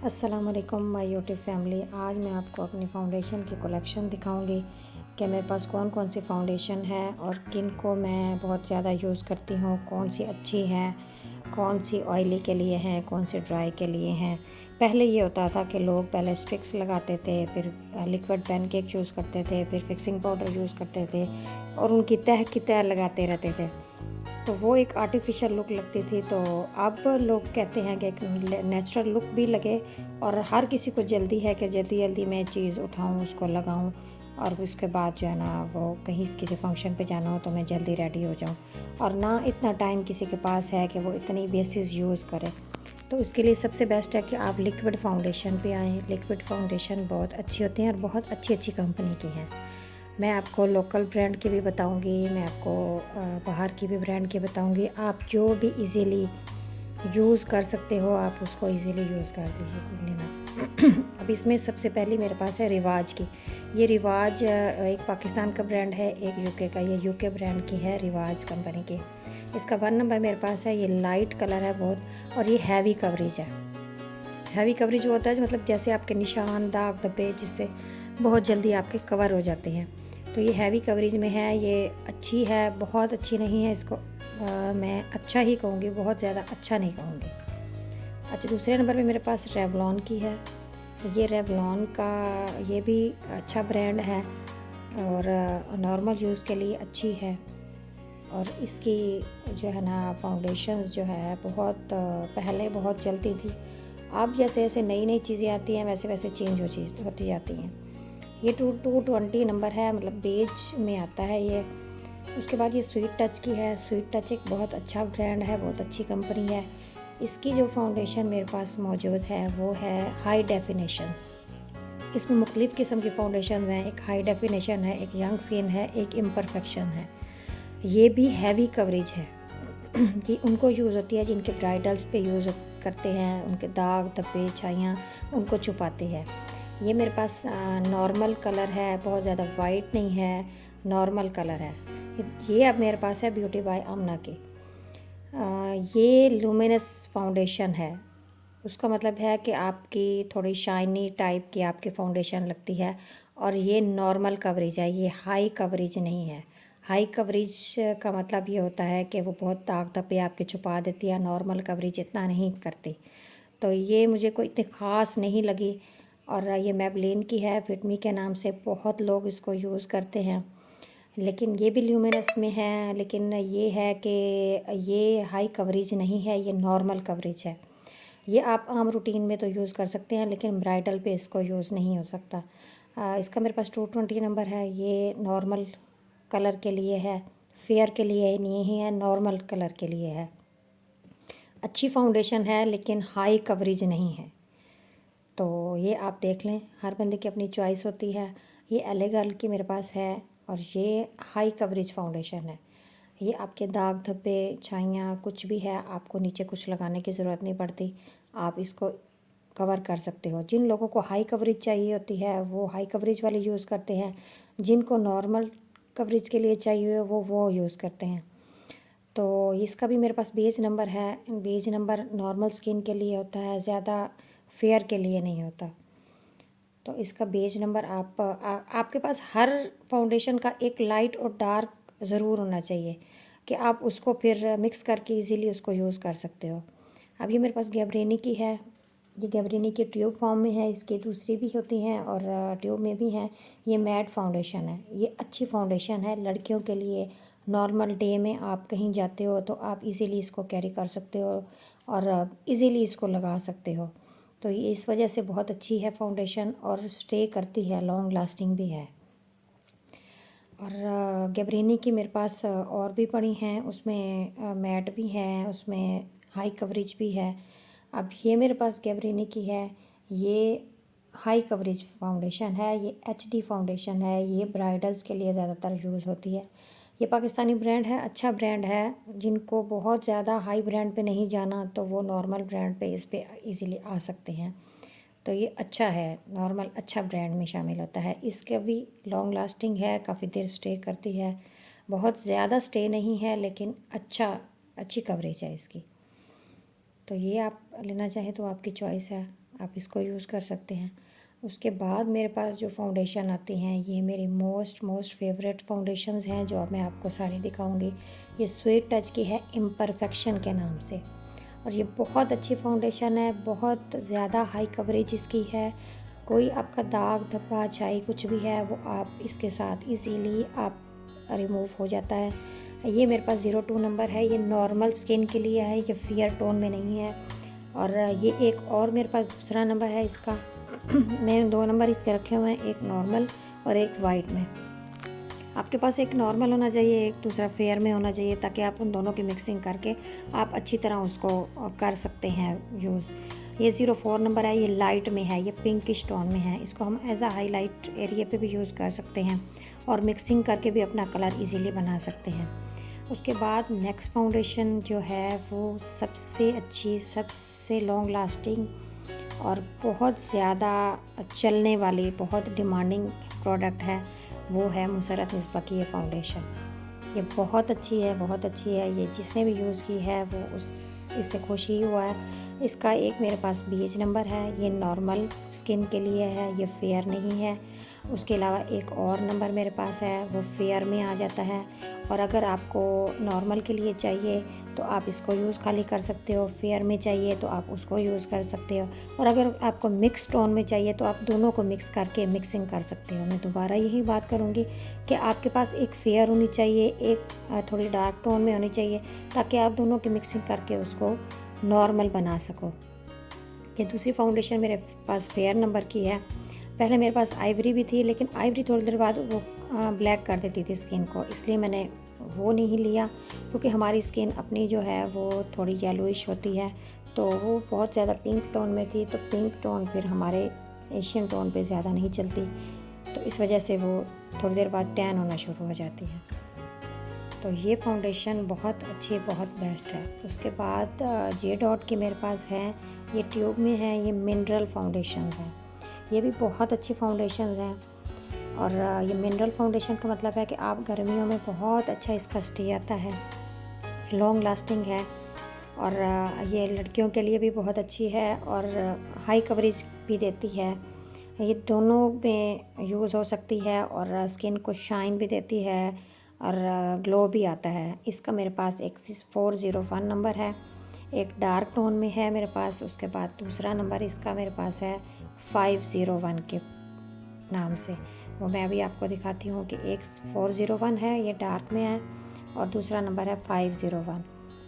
अस्सलाम वालेकुम my YouTube family. आज मैं आपको अपनी फ़ाउंडेशन की कलेक्शन दिखाऊंगी कि मेरे पास कौन कौन सी फ़ाउंडेशन है और किन को मैं बहुत ज़्यादा यूज़ करती हूँ, कौन सी अच्छी है, कौन सी ऑयली के लिए हैं, कौन सी ड्राई के लिए हैं। पहले ये होता था कि लोग पहले स्टिक्स लगाते थे, फिर लिक्विड पैनकेक यूज़ करते थे, फिर फिक्सिंग पाउडर यूज़ करते थे और उनकी तह की तह लगाते रहते थे, तो वो एक आर्टिफिशियल लुक लगती थी। तो अब लोग कहते हैं कि एक नेचुरल लुक भी लगे और हर किसी को जल्दी है कि जल्दी जल्दी मैं चीज़ उठाऊं, उसको लगाऊं और उसके बाद जो है ना वो कहीं किसी फंक्शन पे जाना हो तो मैं जल्दी रेडी हो जाऊं, और ना इतना टाइम किसी के पास है कि वो इतनी बेसिस यूज़ करे। तो उसके लिए सबसे बेस्ट है कि आप लिक्विड फाउंडेशन पे आएँ। लिक्विड फाउंडेशन बहुत अच्छी होती हैं और बहुत अच्छी अच्छी कंपनी की हैं। मैं आपको लोकल ब्रांड की भी बताऊंगी, मैं आपको बाहर की भी ब्रांड की बताऊंगी। आप जो भी इजीली यूज़ कर सकते हो आप उसको इजीली यूज़ कर दीजिए लेना। अब इसमें सबसे पहली मेरे पास है रिवाज की। ये रिवाज एक पाकिस्तान का ब्रांड है, एक यूके का। ये यूके ब्रांड की है, रिवाज कंपनी की। इसका 1 नंबर मेरे पास है। ये लाइट कलर है बहुत और ये हैवी कवरेज है। हैवी कवरेज होता है मतलब जैसे आपके निशान, दाग धब्बे जिससे बहुत जल्दी आपके कवर हो जाते हैं। तो ये हैवी कवरेज में है, ये अच्छी है, बहुत अच्छी नहीं है। इसको मैं अच्छा ही कहूँगी, बहुत ज़्यादा अच्छा नहीं कहूँगी। अच्छा, दूसरे नंबर पे मेरे पास रेवलॉन की है। ये रेवलॉन का ये भी अच्छा ब्रांड है और नॉर्मल यूज़ के लिए अच्छी है। और इसकी जो है ना फाउंडेशंस जो है बहुत पहले बहुत चलती थी। अब जैसे जैसे नई नई चीज़ें आती हैं वैसे वैसे चेंज होती जाती हैं। ये 220 नंबर है, मतलब बेज में आता है ये। उसके बाद ये स्वीट टच की है। स्वीट टच एक बहुत अच्छा ब्रांड है, बहुत अच्छी कंपनी है। इसकी जो फाउंडेशन मेरे पास मौजूद है वो है हाई डेफिनेशन। इसमें मुख्तलिफ़ किस्म की फाउंडेशन हैं। एक हाई डेफिनेशन है, एक यंग स्किन है, एक इम्परफेक्शन है। ये भी हैवी कवरेज है कि उनको यूज़ होती है जिनके ब्राइडल्स पे यूज़ करते हैं, उनके दाग धब्बे छाइयाँ उनको छुपाती है। ये मेरे पास नॉर्मल कलर है, बहुत ज़्यादा वाइट नहीं है, नॉर्मल कलर है। ये अब मेरे पास है ब्यूटी बाय आमना की। ये लुमिनस फाउंडेशन है। उसका मतलब है कि आपकी थोड़ी शाइनी टाइप की आपकी फाउंडेशन लगती है और ये नॉर्मल कवरेज है, ये हाई कवरेज नहीं है। हाई कवरेज का मतलब ये होता है कि वो बहुत दाग धब्बे आपके छुपा देती है, नॉर्मल कवरेज इतना नहीं करती। तो ये मुझे कोई इतनी ख़ास नहीं लगी। और ये मैबलिन की है, फिटमी के नाम से बहुत लोग इसको यूज़ करते हैं। लेकिन ये भी ल्यूमिनस में है, लेकिन ये है कि ये हाई कवरेज नहीं है, ये नॉर्मल कवरेज है। ये आप आम रूटीन में तो यूज़ कर सकते हैं लेकिन ब्राइडल पे इसको यूज़ नहीं हो सकता। इसका मेरे पास 220 नंबर है। ये नॉर्मल कलर के लिए है, फेयर के लिए नहीं है, नॉर्मल कलर के लिए है। अच्छी फाउंडेशन है लेकिन हाई कवरेज नहीं है। तो ये आप देख लें, हर बंदे की अपनी चॉइस होती है। ये एले गर्ल की मेरे पास है और ये हाई कवरेज फाउंडेशन है। ये आपके दाग धब्बे छाइयाँ कुछ भी है, आपको नीचे कुछ लगाने की ज़रूरत नहीं पड़ती, आप इसको कवर कर सकते हो। जिन लोगों को हाई कवरेज चाहिए होती है वो हाई कवरेज वाली यूज़ करते हैं, जिनको नॉर्मल कवरेज के लिए चाहिए वो यूज़ करते हैं। तो इसका भी मेरे पास बेज नंबर है। बेज नंबर नॉर्मल स्किन के लिए होता है, ज़्यादा फेयर के लिए नहीं होता। तो इसका बेज नंबर आपके पास हर फाउंडेशन का एक लाइट और डार्क ज़रूर होना चाहिए कि आप उसको फिर मिक्स करके इजीली उसको यूज़ कर सकते हो। अब ये मेरे पास गैब्रेनी की है। ये गैब्रेनी की ट्यूब फॉर्म में है, इसकी दूसरी भी होती हैं और ट्यूब में भी हैं। ये मैट फाउंडेशन है, ये अच्छी फाउंडेशन है लड़कियों के लिए। नॉर्मल डे में आप कहीं जाते हो तो आप इजीली इसको कैरी कर सकते हो और इजीली इसको लगा सकते हो। तो ये इस वजह से बहुत अच्छी है फाउंडेशन और स्टे करती है, लॉन्ग लास्टिंग भी है। और गैब्रेनी की मेरे पास और भी पड़ी हैं, उसमें मैट भी है, उसमें हाई कवरेज भी है। अब ये मेरे पास गैब्रेनी की है, ये हाई कवरेज फाउंडेशन है, ये एचडी फाउंडेशन है। ये ब्राइडल्स के लिए ज़्यादातर यूज़ होती है। ये पाकिस्तानी ब्रांड है, अच्छा ब्रांड है। जिनको बहुत ज़्यादा हाई ब्रांड पे नहीं जाना तो वो नॉर्मल ब्रांड पे इस पे इजीली आ सकते हैं। तो ये अच्छा है, नॉर्मल अच्छा ब्रांड में शामिल होता है। इसका भी लॉन्ग लास्टिंग है, काफ़ी देर स्टे करती है, बहुत ज़्यादा स्टे नहीं है लेकिन अच्छी कवरेज है इसकी। तो ये आप लेना चाहें तो आपकी चॉइस है। आप इसको यूज़ कर सकते हैं। उसके बाद मेरे पास जो फाउंडेशन आती हैं, ये मेरी मोस्ट फेवरेट फाउंडेशंस हैं जो अब मैं आपको सारी दिखाऊंगी। ये स्वीट टच की है, इम्परफेक्शन के नाम से, और ये बहुत अच्छी फाउंडेशन है, बहुत ज़्यादा हाई कवरेज इसकी है। कोई आपका दाग धब्बा छाई कुछ भी है वो आप इसके साथ इजीली आप रिमूव हो जाता है। ये मेरे पास 02 नंबर है, ये नॉर्मल स्किन के लिए है, ये फेयर टोन में नहीं है। और ये एक और मेरे पास दूसरा नंबर है इसका मैंने 2 नंबर इसके रखे हुए हैं, एक नॉर्मल और एक वाइट में। आपके पास एक नॉर्मल होना चाहिए, एक दूसरा फेयर में होना चाहिए, ताकि आप उन दोनों की मिक्सिंग करके आप अच्छी तरह उसको कर सकते हैं यूज़। ये 04 नंबर है, ये लाइट में है, ये पिंकिश टोन में है। इसको हम एज अ हाईलाइट एरिया पे भी यूज़ कर सकते हैं और मिक्सिंग करके भी अपना कलर इजीली बना सकते हैं। उसके बाद नेक्स्ट फाउंडेशन जो है वो सबसे अच्छी, सबसे लॉन्ग लास्टिंग और बहुत ज़्यादा चलने वाली, बहुत डिमांडिंग प्रोडक्ट है, वो है मुसर्रत मिसबा की ये फाउंडेशन। ये बहुत अच्छी है, बहुत अच्छी है। ये जिसने भी यूज़ की है वो इससे खुश ही हुआ है। इसका एक मेरे पास BH नंबर है, ये नॉर्मल स्किन के लिए है, ये फेयर नहीं है। उसके अलावा एक और नंबर मेरे पास है, वो फेयर में आ जाता है। और अगर आपको नॉर्मल के लिए चाहिए तो आप इसको यूज़ खाली कर सकते हो, फेयर में चाहिए तो आप उसको यूज़ कर सकते हो, और अगर आपको मिक्स टोन में चाहिए तो आप दोनों को मिक्स करके मिक्सिंग कर सकते हो। मैं दोबारा यही बात करूँगी कि आपके पास एक फेयर होनी चाहिए, एक थोड़ी डार्क टोन में होनी चाहिए, ताकि आप दोनों की मिक्सिंग करके उसको नॉर्मल बना सको। ये दूसरी फाउंडेशन मेरे पास फेयर नंबर की है। पहले मेरे पास आइवरी भी थी, लेकिन आइवरी थोड़ी देर बाद वो ब्लैक कर देती थी स्किन को, इसलिए मैंने वो नहीं लिया, क्योंकि हमारी स्किन अपनी जो है वो थोड़ी येलोइश होती है, तो वो बहुत ज़्यादा पिंक टोन में थी, तो पिंक टोन फिर हमारे एशियन टोन पे ज़्यादा नहीं चलती, तो इस वजह से वो थोड़ी देर बाद टैन होना शुरू हो जाती है। तो ये फाउंडेशन बहुत अच्छी, बहुत बेस्ट है। उसके बाद जे डॉट की मेरे पास है, ये ट्यूब में है, ये मिनरल फाउंडेशन है। ये भी बहुत अच्छी फाउंडेशन हैं, और ये मिनरल फाउंडेशन का मतलब है कि आप गर्मियों में बहुत अच्छा इसका स्टे आता है, लॉन्ग लास्टिंग है, और ये लड़कियों के लिए भी बहुत अच्छी है और हाई कवरेज भी देती है। ये दोनों में यूज़ हो सकती है और स्किन को शाइन भी देती है और ग्लो भी आता है। इसका मेरे पास एक 401 नंबर है, एक डार्क टोन में है मेरे पास। उसके बाद दूसरा नंबर इसका मेरे पास है 501 के नाम से, वो मैं अभी आपको दिखाती हूँ कि एक 401 है, ये डार्क में है, और दूसरा नंबर है 501।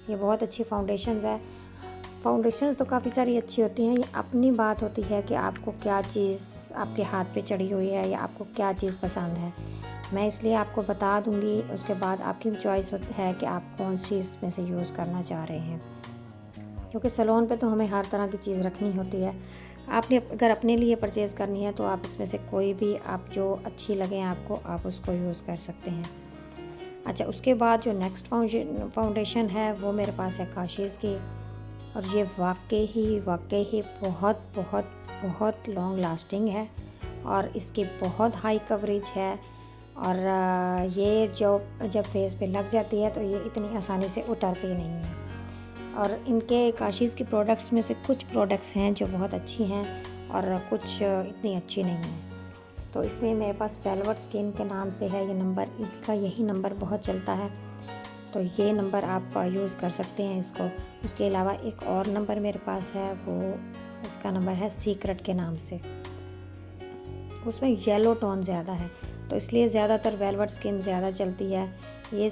ये बहुत अच्छी फाउंडेशन है। फाउंडेशंस तो काफ़ी सारी अच्छी होती हैं, ये अपनी बात होती है कि आपको क्या चीज़ आपके हाथ पे चढ़ी हुई है या आपको क्या चीज़ पसंद है। मैं इसलिए आपको बता दूँगी, उसके बाद आपकी चॉइस है कि आप कौन सी इसमें से यूज़ करना चाह रहे हैं, क्योंकि सैलून पे तो हमें हर तरह की चीज़ रखनी होती है। आपने अगर अपने लिए परचेज़ करनी है तो आप इसमें से कोई भी आप जो अच्छी लगे आपको, आप उसको यूज़ कर सकते हैं। अच्छा, उसके बाद जो नेक्स्ट फाउंडेशन है वो मेरे पास है काशीज़ की, और ये वाकई ही बहुत बहुत बहुत लॉन्ग लास्टिंग है और इसकी बहुत हाई कवरेज है, और ये जो जब फेस पे लग जाती है तो ये इतनी आसानी से उतरती नहीं है। और इनके काशीज़ के प्रोडक्ट्स में से कुछ प्रोडक्ट्स हैं जो बहुत अच्छी हैं और कुछ इतनी अच्छी नहीं हैं। तो इसमें मेरे पास वेलवेट स्किन के नाम से है ये नंबर, इनका यही नंबर बहुत चलता है, तो ये नंबर आप यूज़ कर सकते हैं इसको। उसके अलावा एक और नंबर मेरे पास है, वो इसका नंबर है सीक्रेट के नाम से। उसमें येलो टोन ज़्यादा है, तो इसलिए ज़्यादातर वेलवेट स्किन ज़्यादा चलती है। ये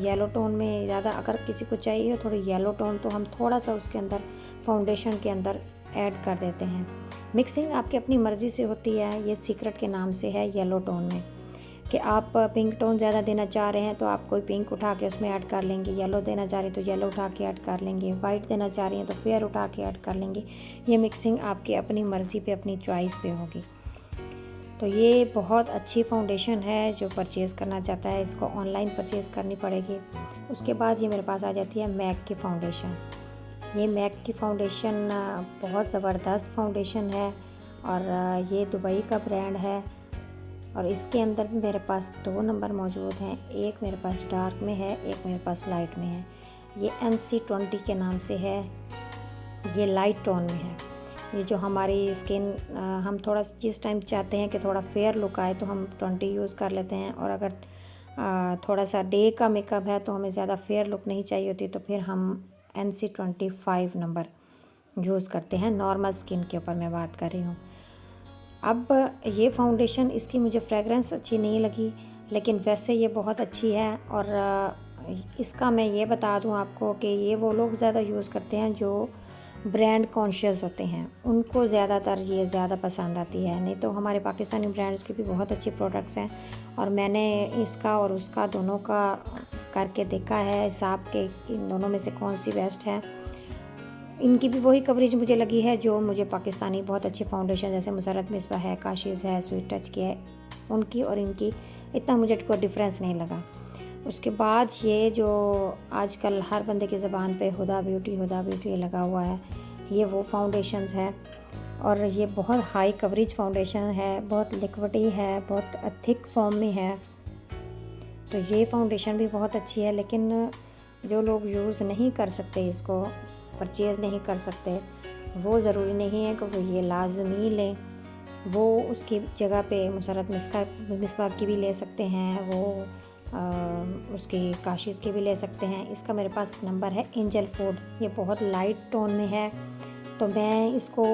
येलो टोन में ज़्यादा अगर किसी को चाहिए थोड़ी येलो टोन, तो हम थोड़ा सा उसके अंदर फाउंडेशन के अंदर ऐड कर देते हैं। मिक्सिंग आपकी अपनी मर्ज़ी से होती है। ये सीक्रेट के नाम से है येलो टोन में, कि आप पिंक टोन ज़्यादा देना चाह रहे हैं तो आप कोई पिंक उठा के उसमें ऐड कर लेंगे, येलो देना चाह रही हैं तो येलो उठा के ऐड कर लेंगे, वाइट देना चाह रही हैं तो फेयर उठा के ऐड कर लेंगे। ये मिक्सिंग आपकी अपनी मर्ज़ी पे, अपनी चॉइस पे होगी। तो ये बहुत अच्छी फाउंडेशन है, जो परचेज़ करना चाहता है इसको ऑनलाइन परचेज़ करनी पड़ेगी। उसके बाद ये मेरे पास आ जाती है मैक की फ़ाउंडेशन। ये मैक की फ़ाउंडेशन बहुत ज़बरदस्त फ़ाउंडेशन है, और ये दुबई का ब्रांड है, और इसके अंदर भी मेरे पास 2 नंबर मौजूद हैं। एक मेरे पास डार्क में है, एक मेरे पास लाइट में है। ये NC20 के नाम से है, ये लाइट टोन में है। ये जो हमारी स्किन हम थोड़ा जिस टाइम चाहते हैं कि थोड़ा फेयर लुक आए तो हम 20 यूज़ कर लेते हैं, और अगर थोड़ा सा डे का मेकअप है तो हमें ज़्यादा फेयर लुक नहीं चाहिए होती तो फिर हम NC25 नंबर यूज़ करते हैं। नॉर्मल स्किन के ऊपर मैं बात कर रही हूँ। अब ये फाउंडेशन, इसकी मुझे फ्रेगरेंस अच्छी नहीं लगी, लेकिन वैसे ये बहुत अच्छी है। और इसका मैं ये बता दूँ आपको कि ये वो लोग ज़्यादा यूज़ करते हैं जो ब्रांड कॉन्शियस होते हैं, उनको ज़्यादातर ये ज़्यादा पसंद आती है। नहीं तो हमारे पाकिस्तानी ब्रांड्स के भी बहुत अच्छे प्रोडक्ट्स हैं, और मैंने इसका और उसका दोनों का करके देखा है हिसाब के इन दोनों में से कौन सी बेस्ट है। इनकी भी वही कवरेज मुझे लगी है जो मुझे पाकिस्तानी बहुत अच्छे फाउंडेशन जैसे मुसर्रत मिसबा है, काशिज़ है, स्वीट टच की है, उनकी और इनकी इतना मुझे कोई डिफरेंस नहीं लगा। उसके बाद ये जो आजकल हर बंदे की ज़बान पे हुदा ब्यूटी लगा हुआ है, ये वो फाउंडेशन है, और ये बहुत हाई कवरेज फाउंडेशन है, बहुत लिक्विडी है, बहुत थिक फॉर्म में है। तो ये फाउंडेशन भी बहुत अच्छी है, लेकिन जो लोग यूज़ नहीं कर सकते, इसको परचेज़ नहीं कर सकते, वो ज़रूरी नहीं है कि वो ये लाजमी लें। वो उसकी जगह पे मुसर्रत मिसबा की भी ले सकते हैं, वो उसकी काशिज़ की भी ले सकते हैं। इसका मेरे पास नंबर है एंजल फूड, ये बहुत लाइट टोन में है, तो मैं इसको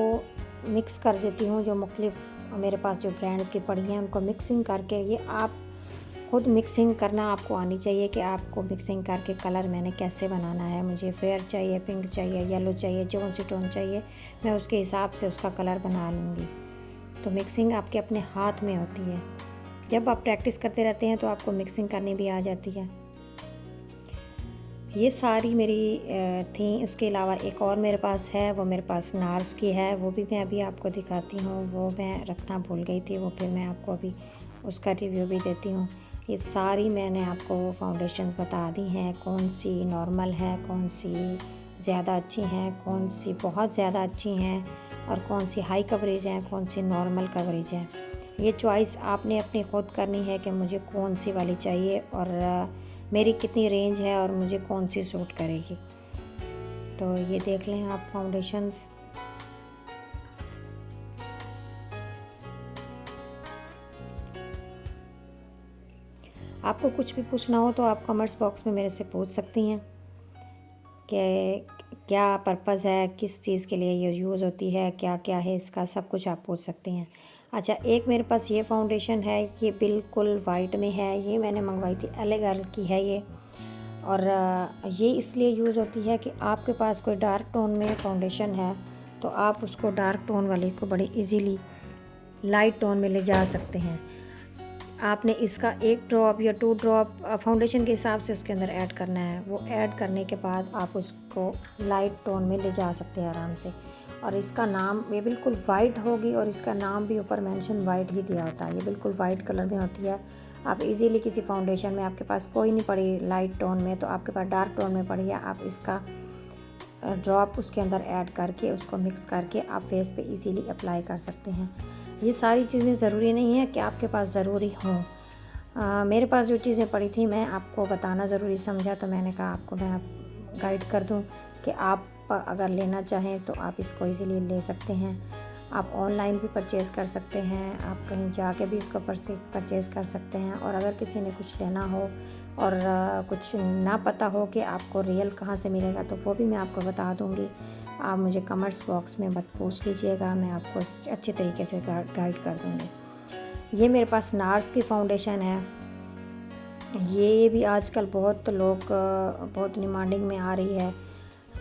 मिक्स कर देती हूँ। जो मुख्तलिफ मेरे पास जो ब्रांड्स की पड़ी हैं उनको मिक्सिंग करके, ये आप खुद मिक्सिंग करना आपको आनी चाहिए कि आपको मिक्सिंग करके कलर मैंने कैसे बनाना है। मुझे फेयर चाहिए, पिंक चाहिए, येलो चाहिए, जो सी टोन चाहिए मैं उसके हिसाब से उसका कलर बना लूँगी। तो मिक्सिंग आपके अपने हाथ में होती है, जब आप प्रैक्टिस करते रहते हैं तो आपको मिक्सिंग करनी भी आ जाती है। ये सारी मेरी थी। उसके अलावा एक और मेरे पास है, वो मेरे पास नार्स की है, वो भी मैं अभी आपको दिखाती हूँ। वो मैं रखना भूल गई थी, वो फिर मैं आपको अभी उसका रिव्यू भी देती हूँ। ये सारी मैंने आपको फाउंडेशन बता दी हैं, कौन सी नॉर्मल है, कौन सी ज़्यादा अच्छी हैं, कौन सी बहुत ज़्यादा अच्छी हैं, और कौन सी हाई कवरेज हैं, कौन सी नॉर्मल कवरेज है। ये चॉइस आपने अपनी खुद करनी है कि मुझे कौन सी वाली चाहिए और मेरी कितनी रेंज है और मुझे कौन सी सूट करेगी। तो ये देख लें आप फाउंडेशन। आपको कुछ भी पूछना हो तो आप कमेंट्स बॉक्स में मेरे से पूछ सकती हैं कि क्या पर्पज़ है, किस चीज़ के लिए ये यूज़ होती है, क्या क्या है इसका, सब कुछ आप पूछ सकती हैं। अच्छा, एक मेरे पास ये फाउंडेशन है, ये बिल्कुल वाइट में है, ये मैंने मंगवाई थी, एले गर्ल की है ये। और ये इसलिए यूज़ होती है कि आपके पास कोई डार्क टोन में फाउंडेशन है तो आप उसको डार्क टोन वाले को बड़े इजीली लाइट टोन में ले जा सकते हैं। आपने इसका 1 ड्रॉप या 2 ड्रॉप फाउंडेशन के हिसाब से उसके अंदर ऐड करना है। वो ऐड करने के बाद आप उसको लाइट टोन में ले जा सकते हैं आराम से। और इसका नाम, ये बिल्कुल वाइट होगी और इसका नाम भी ऊपर मेंशन वाइट ही दिया होता है। ये बिल्कुल वाइट कलर में होती है। आप इजीली किसी फाउंडेशन में आपके पास कोई नहीं पड़ी लाइट टोन में, तो आपके पास डार्क टोन में पड़ी है, आप इसका ड्रॉप उसके अंदर ऐड करके उसको मिक्स करके आप फेस पे इजीली अप्लाई कर सकते हैं। ये सारी चीज़ें ज़रूरी नहीं है कि आपके पास ज़रूरी हों। मेरे पास जो चीज़ें पड़ी थी मैं आपको बताना ज़रूरी समझा, तो मैंने कहा आपको मैं गाइड कर दूं कि आप अगर लेना चाहें तो आप इसको इजीली ले सकते हैं। आप ऑनलाइन भी परचेज़ कर सकते हैं, आप कहीं जाके भी इसको परचेज़ कर सकते हैं। और अगर किसी ने कुछ लेना हो और कुछ ना पता हो कि आपको रियल कहाँ से मिलेगा, तो वो भी मैं आपको बता दूँगी। आप मुझे कमेंट्स बॉक्स में मत पूछ लीजिएगा, मैं आपको अच्छे तरीके से गाइड कर दूँगी। ये मेरे पास नार्स की फाउंडेशन है, ये भी आजकल बहुत लोग बहुत डिमांडिंग में आ रही है।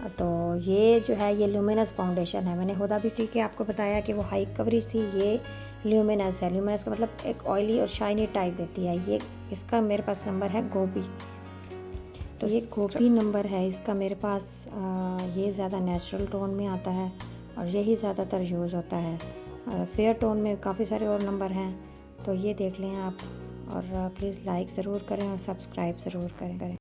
तो ये जो है ये ल्यूमिनस फाउंडेशन है। मैंने हुदा ब्यूटी के आपको बताया कि वो हाई कवरेज थी, ये ल्यूमिनस है। ल्यूमिनस का मतलब एक ऑयली और शाइनी टाइप देती है। ये इसका मेरे पास नंबर है गोभी, तो ये गोभी नंबर है इसका मेरे पास। ये ज़्यादा नेचुरल टोन में आता है और यही ज़्यादातर यूज़ होता है। फेयर टोन में काफ़ी सारे और नंबर हैं, तो ये देख लें आप। और प्लीज़ लाइक ज़रूर करें और सब्सक्राइब ज़रूर करें।